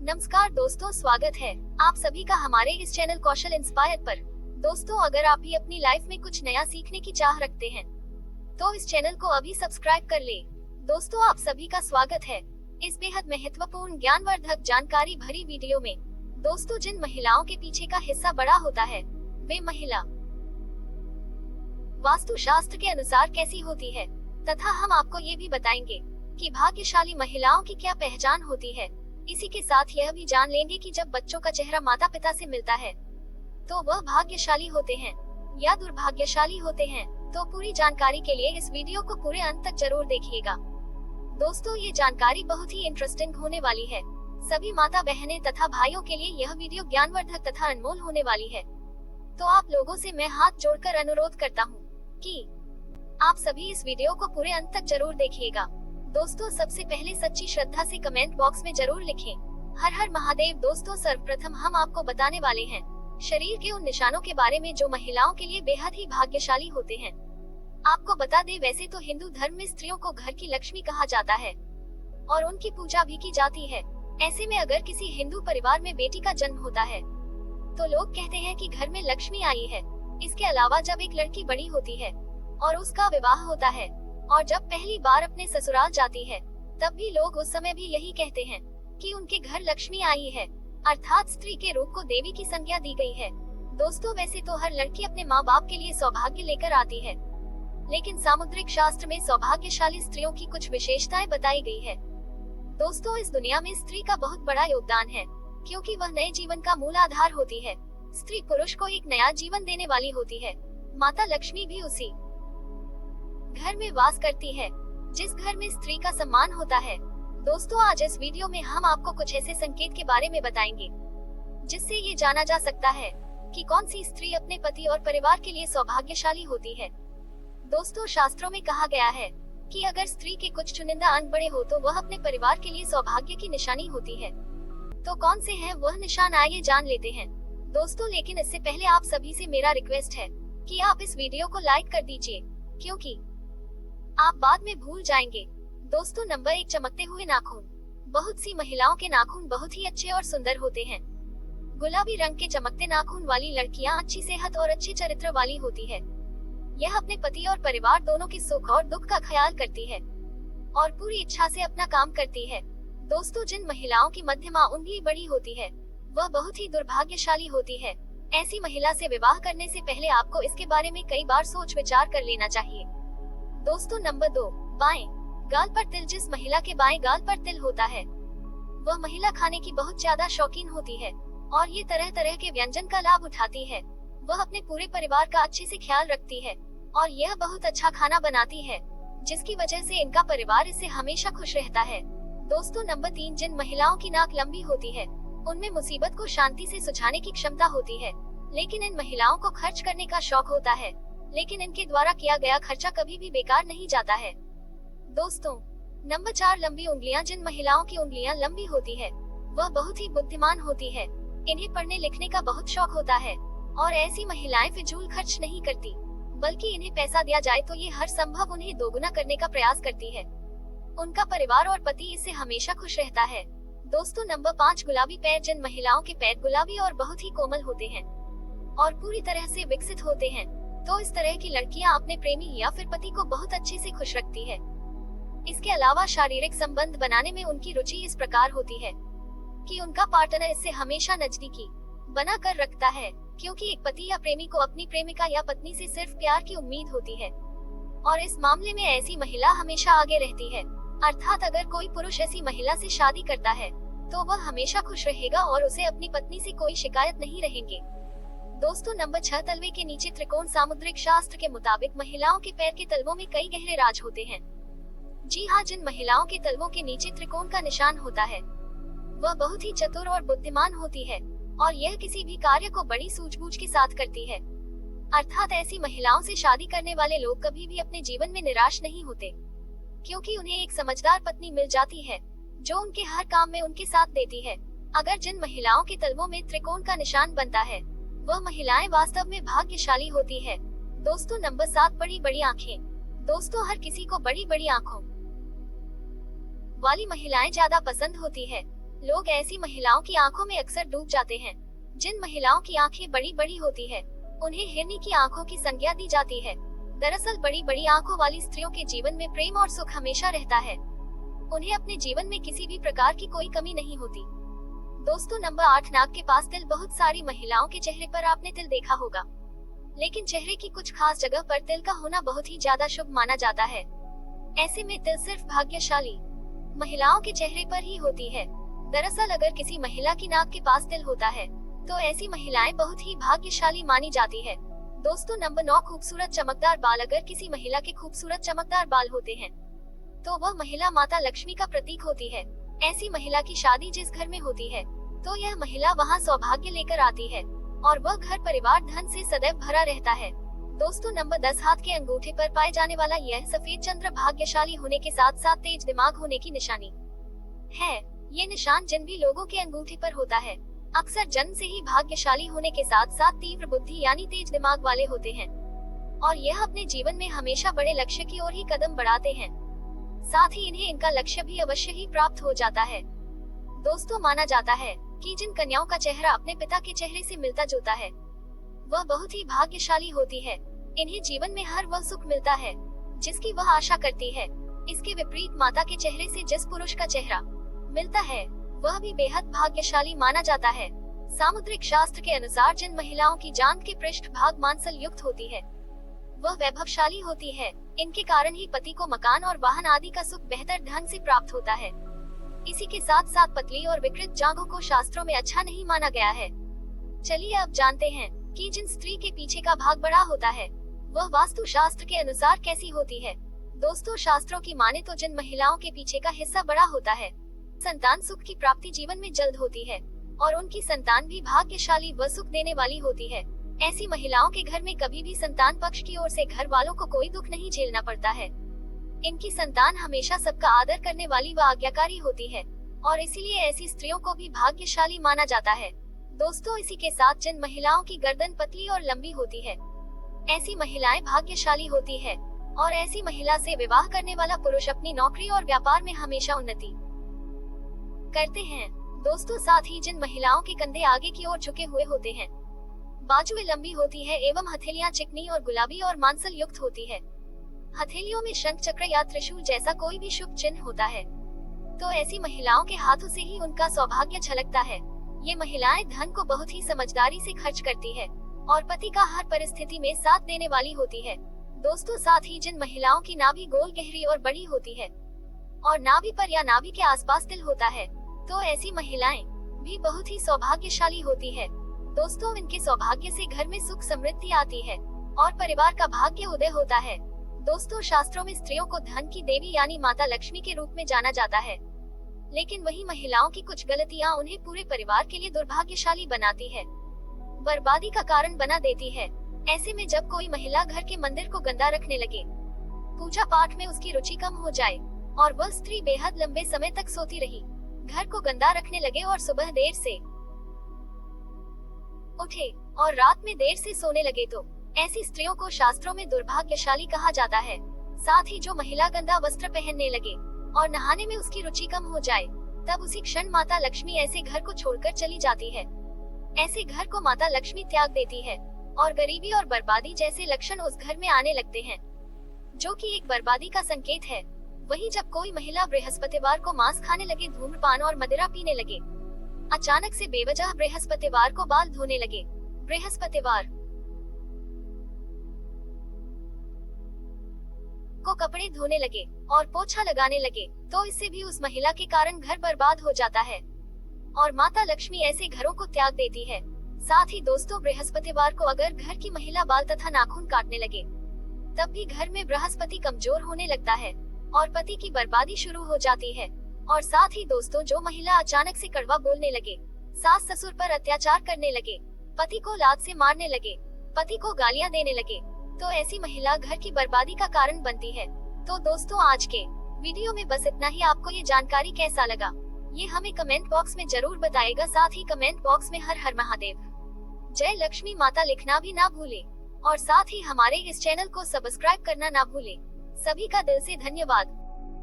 नमस्कार दोस्तों, स्वागत है आप सभी का हमारे इस चैनल कौशल इंस्पायर पर। दोस्तों, अगर आप भी अपनी लाइफ में कुछ नया सीखने की चाह रखते हैं तो इस चैनल को अभी सब्सक्राइब कर ले। दोस्तों, आप सभी का स्वागत है इस बेहद महत्वपूर्ण ज्ञानवर्धक जानकारी भरी वीडियो में। दोस्तों, जिन महिलाओं के पीछे का हिस्सा बड़ा होता है वे महिला वास्तुशास्त्र के अनुसार कैसी होती है, तथा हम आपको ये भी बताएंगे कि भाग्यशाली महिलाओं की क्या पहचान होती है। इसी के साथ यह भी जान लेंगे कि जब बच्चों का चेहरा माता पिता से मिलता है तो वह भाग्यशाली होते हैं या दुर्भाग्यशाली होते हैं। तो पूरी जानकारी के लिए इस वीडियो को पूरे अंत तक जरूर देखिएगा। दोस्तों, ये जानकारी बहुत ही इंटरेस्टिंग होने वाली है। सभी माता बहनें तथा भाइयों के लिए यह वीडियो ज्ञानवर्धक तथा अनमोल होने वाली है। तो आप लोगों से मैं हाथ जोड़कर अनुरोध करता हूँ कि आप सभी इस वीडियो को पूरे अंत तक जरूर देखिएगा। दोस्तों, सबसे पहले सच्ची श्रद्धा से कमेंट बॉक्स में जरूर लिखें हर हर महादेव। दोस्तों, सर्वप्रथम हम आपको बताने वाले हैं शरीर के उन निशानों के बारे में जो महिलाओं के लिए बेहद ही भाग्यशाली होते हैं। आपको बता दें, वैसे तो हिंदू धर्म में स्त्रियों को घर की लक्ष्मी कहा जाता है और उनकी पूजा भी की जाती है। ऐसे में अगर किसी हिंदू परिवार में बेटी का जन्म होता है तो लोग कहते हैं कि घर में लक्ष्मी आई है। इसके अलावा जब एक लड़की बड़ी होती है और उसका विवाह होता है और जब पहली बार अपने ससुराल जाती है तब भी लोग उस समय भी यही कहते हैं कि उनके घर लक्ष्मी आई है, अर्थात स्त्री के रूप को देवी की संज्ञा दी गई है। दोस्तों, वैसे तो हर लड़की अपने माँ बाप के लिए सौभाग्य लेकर आती है, लेकिन सामुद्रिक शास्त्र में सौभाग्यशाली स्त्रियों की कुछ विशेषताएं बताई गई है। दोस्तों, इस दुनिया में स्त्री का बहुत बड़ा योगदान है, क्योंकि वह नए जीवन का मूल आधार होती है। स्त्री पुरुष को एक नया जीवन देने वाली होती है। माता लक्ष्मी भी उसी घर में वास करती है जिस घर में स्त्री का सम्मान होता है। दोस्तों, आज इस वीडियो में हम आपको कुछ ऐसे संकेत के बारे में बताएंगे जिससे ये जाना जा सकता है कि कौन सी स्त्री अपने पति और परिवार के लिए सौभाग्यशाली होती है। दोस्तों, शास्त्रों में कहा गया है कि अगर स्त्री के कुछ चुनिंदा अंग बड़े हो तो वह अपने परिवार के लिए सौभाग्य की निशानी होती है। तो कौन से हैं वह निशान, आइए जान लेते हैं। दोस्तों, लेकिन इससे पहले आप सभी से मेरा रिक्वेस्ट है कि आप इस वीडियो को लाइक कर दीजिए, क्योंकि आप बाद में भूल जाएंगे। दोस्तों, नंबर 1, चमकते हुए नाखून। बहुत सी महिलाओं के नाखून बहुत ही अच्छे और सुंदर होते हैं। गुलाबी रंग के चमकते नाखून वाली लड़कियां अच्छी सेहत और अच्छे चरित्र वाली होती है। यह अपने पति और परिवार दोनों के सुख और दुख का ख्याल करती है और पूरी इच्छा से अपना काम करती है। दोस्तों, जिन महिलाओं की मध्यमा उंगली बड़ी होती है वह बहुत ही दुर्भाग्यशाली होती है। ऐसी महिला से विवाह करने से पहले आपको इसके बारे में कई बार सोच विचार कर लेना चाहिए। दोस्तों, नंबर 2, बाएं गाल पर तिल। जिस महिला के बाएं गाल पर तिल होता है वह महिला खाने की बहुत ज्यादा शौकीन होती है और ये तरह तरह के व्यंजन का लाभ उठाती है। वह अपने पूरे परिवार का अच्छे से ख्याल रखती है और यह बहुत अच्छा खाना बनाती है, जिसकी वजह से इनका परिवार इससे हमेशा खुश रहता है। दोस्तों, नंबर 3, जिन महिलाओं की नाक लंबी होती है उनमें मुसीबत को शांति से सुलझाने की क्षमता होती है, लेकिन इन महिलाओं को खर्च करने का शौक होता है, लेकिन इनके द्वारा किया गया खर्चा कभी भी बेकार नहीं जाता है। दोस्तों, नंबर 4, लंबी उंगलियां। जिन महिलाओं की उंगलियां लंबी होती है वह बहुत ही बुद्धिमान होती है। इन्हें पढ़ने लिखने का बहुत शौक होता है और ऐसी महिलाएं फिजूल खर्च नहीं करती, बल्कि इन्हें पैसा दिया जाए तो ये हर संभव उन्हें दोगुना करने का प्रयास करती है। उनका परिवार और पति इससे हमेशा खुश रहता है। दोस्तों, नंबर 5, गुलाबी पैर। जिन महिलाओं के पैर गुलाबी और बहुत ही कोमल होते हैं और पूरी तरह से विकसित होते हैं तो इस तरह की लड़कियां अपने प्रेमी या फिर पति को बहुत अच्छे से खुश रखती है। इसके अलावा शारीरिक संबंध बनाने में उनकी रुचि इस प्रकार होती है कि उनका पार्टनर इससे हमेशा नजदीकी बना कर रखता है, क्योंकि एक पति या प्रेमी को अपनी प्रेमिका या पत्नी से सिर्फ प्यार की उम्मीद होती है और इस मामले में ऐसी महिला हमेशा आगे रहती है। अर्थात अगर कोई पुरुष ऐसी महिला से शादी करता है तो वह हमेशा खुश रहेगा और उसे अपनी पत्नी से कोई शिकायत नहीं रहेंगे। दोस्तों, नंबर 6, तलवे के नीचे त्रिकोण। सामुद्रिक शास्त्र के मुताबिक महिलाओं के पैर के तलवों में कई गहरे राज होते हैं। जी हाँ, जिन महिलाओं के तलवों के नीचे त्रिकोण का निशान होता है वह बहुत ही चतुर और बुद्धिमान होती है और यह किसी भी कार्य को बड़ी सूझबूझ के साथ करती है। अर्थात ऐसी महिलाओं से शादी करने वाले लोग कभी भी अपने जीवन में निराश नहीं होते, क्योंकि उन्हें एक समझदार पत्नी मिल जाती है जो उनके हर काम में उनके साथ देती है। अगर जिन महिलाओं के तलवों में त्रिकोण का निशान बनता है वह महिलाएं वास्तव में भाग्यशाली होती है। दोस्तों, नंबर 7, बड़ी बड़ी आँखें। दोस्तों, हर किसी को बड़ी बड़ी आँखों वाली महिलाएं ज्यादा पसंद होती है। लोग ऐसी महिलाओं की आंखों में अक्सर डूब जाते हैं। जिन महिलाओं की आंखें बड़ी बड़ी होती है, उन्हें हिरनी की आंखों की संज्ञा दी जाती है। दरअसल बड़ी बड़ी आंखों वाली स्त्रियों के जीवन में प्रेम और सुख हमेशा रहता है। उन्हें अपने जीवन में किसी भी प्रकार की कोई कमी नहीं होती। दोस्तों, नंबर 8, नाक के पास तिल। बहुत सारी महिलाओं के चेहरे पर आपने तिल देखा होगा, लेकिन चेहरे की कुछ खास जगह पर तिल का होना बहुत ही ज्यादा शुभ माना जाता है। ऐसे में तिल सिर्फ भाग्यशाली महिलाओं के चेहरे पर ही होती है। दरअसल अगर किसी महिला की नाक के पास तिल होता है, तो ऐसी महिलाएं बहुत ही भाग्यशाली मानी जाती है। दोस्तों, नंबर 9, खूबसूरत चमकदार बाल। अगर किसी महिला के खूबसूरत चमकदार बाल होते हैं, तो वह महिला माता लक्ष्मी का प्रतीक होती है। ऐसी महिला की शादी जिस घर में होती है, तो यह महिला वहां सौभाग्य लेकर आती है और वह घर परिवार धन से सदैव भरा रहता है। दोस्तों, नंबर 10, हाथ के अंगूठे पर पाए जाने वाला यह सफेद चंद्र भाग्यशाली होने के साथ साथ तेज दिमाग होने की निशानी है। ये निशान जिन भी लोगों के अंगूठे पर होता है, अक्सर जन्म से ही भाग्यशाली होने के साथ साथ तीव्र बुद्धि यानी तेज दिमाग वाले होते हैं और यह अपने जीवन में हमेशा बड़े लक्ष्य की ओर ही कदम बढ़ाते हैं। साथ ही इन्हें इनका लक्ष्य भी अवश्य ही प्राप्त हो जाता है। दोस्तों, माना जाता है कि जिन कन्याओं का चेहरा अपने पिता के चेहरे से मिलता जुलता है, वह बहुत ही भाग्यशाली होती है। इन्हें जीवन में हर वह सुख मिलता है जिसकी वह आशा करती है। इसके विपरीत माता के चेहरे से जिस पुरुष का चेहरा मिलता है, वह भी बेहद भाग्यशाली माना जाता है। सामुद्रिक शास्त्र के अनुसार जिन महिलाओं की जांघ के पृष्ठ भाग मांसल युक्त होती है, वह वैभवशाली होती है। इनके कारण ही पति को मकान और वाहन आदि का सुख बेहतर ढंग से प्राप्त होता है। इसी के साथ साथ पतली और विकृत जांघों को शास्त्रों में अच्छा नहीं माना गया है। चलिए अब जानते हैं कि जिन स्त्री के पीछे का भाग बड़ा होता है, वह वास्तु शास्त्र के अनुसार कैसी होती है। दोस्तों, शास्त्रों की माने तो जिन महिलाओं के पीछे का हिस्सा बड़ा होता है, संतान सुख की प्राप्ति जीवन में जल्द होती है और उनकी संतान भी भाग्यशाली व सुख देने वाली होती है। ऐसी महिलाओं के घर में कभी भी संतान पक्ष की ओर से घर वालों को कोई दुख नहीं झेलना पड़ता है। इनकी संतान हमेशा सबका आदर करने वाली व आज्ञाकारी होती है और इसीलिए ऐसी स्त्रियों को भी भाग्यशाली माना जाता है। दोस्तों, इसी के साथ जिन महिलाओं की गर्दन पतली और लंबी होती है, ऐसी महिलाएं भाग्यशाली होती है और ऐसी महिला से विवाह करने वाला पुरुष अपनी नौकरी और व्यापार में हमेशा उन्नति करते हैं। दोस्तों, साथ ही जिन महिलाओं के कंधे आगे की ओर झुके हुए होते हैं, बाजुएं लंबी होती है एवं हथेलियां चिकनी और गुलाबी और मांसल युक्त होती है, हथेलियों में शंख चक्र या त्रिशूल जैसा कोई भी शुभ चिन्ह होता है, तो ऐसी महिलाओं के हाथों से ही उनका सौभाग्य झलकता है। ये महिलाएं धन को बहुत ही समझदारी से खर्च करती है और पति का हर परिस्थिति में साथ देने वाली होती है। दोस्तों, साथ ही जिन महिलाओं की नाभि गोल, गहरी और बड़ी होती है और नाभि पर या नाभि के आसपास तिल होता है, तो ऐसी महिलाएं भी बहुत ही सौभाग्यशाली होती है। दोस्तों, इनके सौभाग्य से घर में सुख समृद्धि आती है और परिवार का भाग्य उदय होता है। दोस्तों, शास्त्रों में स्त्रियों को धन की देवी यानी माता लक्ष्मी के रूप में जाना जाता है, लेकिन वही महिलाओं की कुछ गलतियां उन्हें पूरे परिवार के लिए दुर्भाग्यशाली बनाती है, बर्बादी का कारण बना देती है। ऐसे में जब कोई महिला घर के मंदिर को गंदा रखने लगे, पूजा पाठ में उसकी रुचि कम हो जाए और वह स्त्री बेहद लंबे समय तक सोती रही, घर को गंदा रखने लगे और सुबह देर से उठे और रात में देर से सोने लगे, तो ऐसी स्त्रियों को शास्त्रों में दुर्भाग्यशाली कहा जाता है। साथ ही जो महिला गंदा वस्त्र पहनने लगे और नहाने में उसकी रुचि कम हो जाए, तब उसी क्षण माता लक्ष्मी ऐसे घर को छोड़कर चली जाती है। ऐसे घर को माता लक्ष्मी त्याग देती है और गरीबी और बर्बादी जैसे लक्षण उस घर में आने लगते हैं, जो कि एक बर्बादी का संकेत है। वहीं जब कोई महिला बृहस्पतिवार को मांस खाने लगे, धूम्रपान और मदिरा पीने लगे, अचानक से बेवजह बृहस्पतिवार को बाल धोने लगे, बृहस्पतिवार को कपड़े धोने लगे और पोछा लगाने लगे, तो इससे भी उस महिला के कारण घर बर्बाद हो जाता है और माता लक्ष्मी ऐसे घरों को त्याग देती है। साथ ही दोस्तों, बृहस्पतिवार को अगर घर की महिला बाल तथा नाखून काटने लगे, तब भी घर में बृहस्पति कमजोर होने लगता है और पति की बर्बादी शुरू हो जाती है। और साथ ही दोस्तों, जो महिला अचानक से कड़वा बोलने लगे, सास ससुर पर अत्याचार करने लगे, पति को लात से मारने लगे, पति को गालियां देने लगे, तो ऐसी महिला घर की बर्बादी का कारण बनती है। तो दोस्तों, आज के वीडियो में बस इतना ही। आपको ये जानकारी कैसा लगा, ये हमें कमेंट बॉक्स में जरूर बताएगा। साथ ही कमेंट बॉक्स में हर हर महादेव, जय लक्ष्मी माता लिखना भी ना भूले और साथ ही हमारे इस चैनल को सब्सक्राइब करना ना भूले। सभी का दिल से धन्यवाद।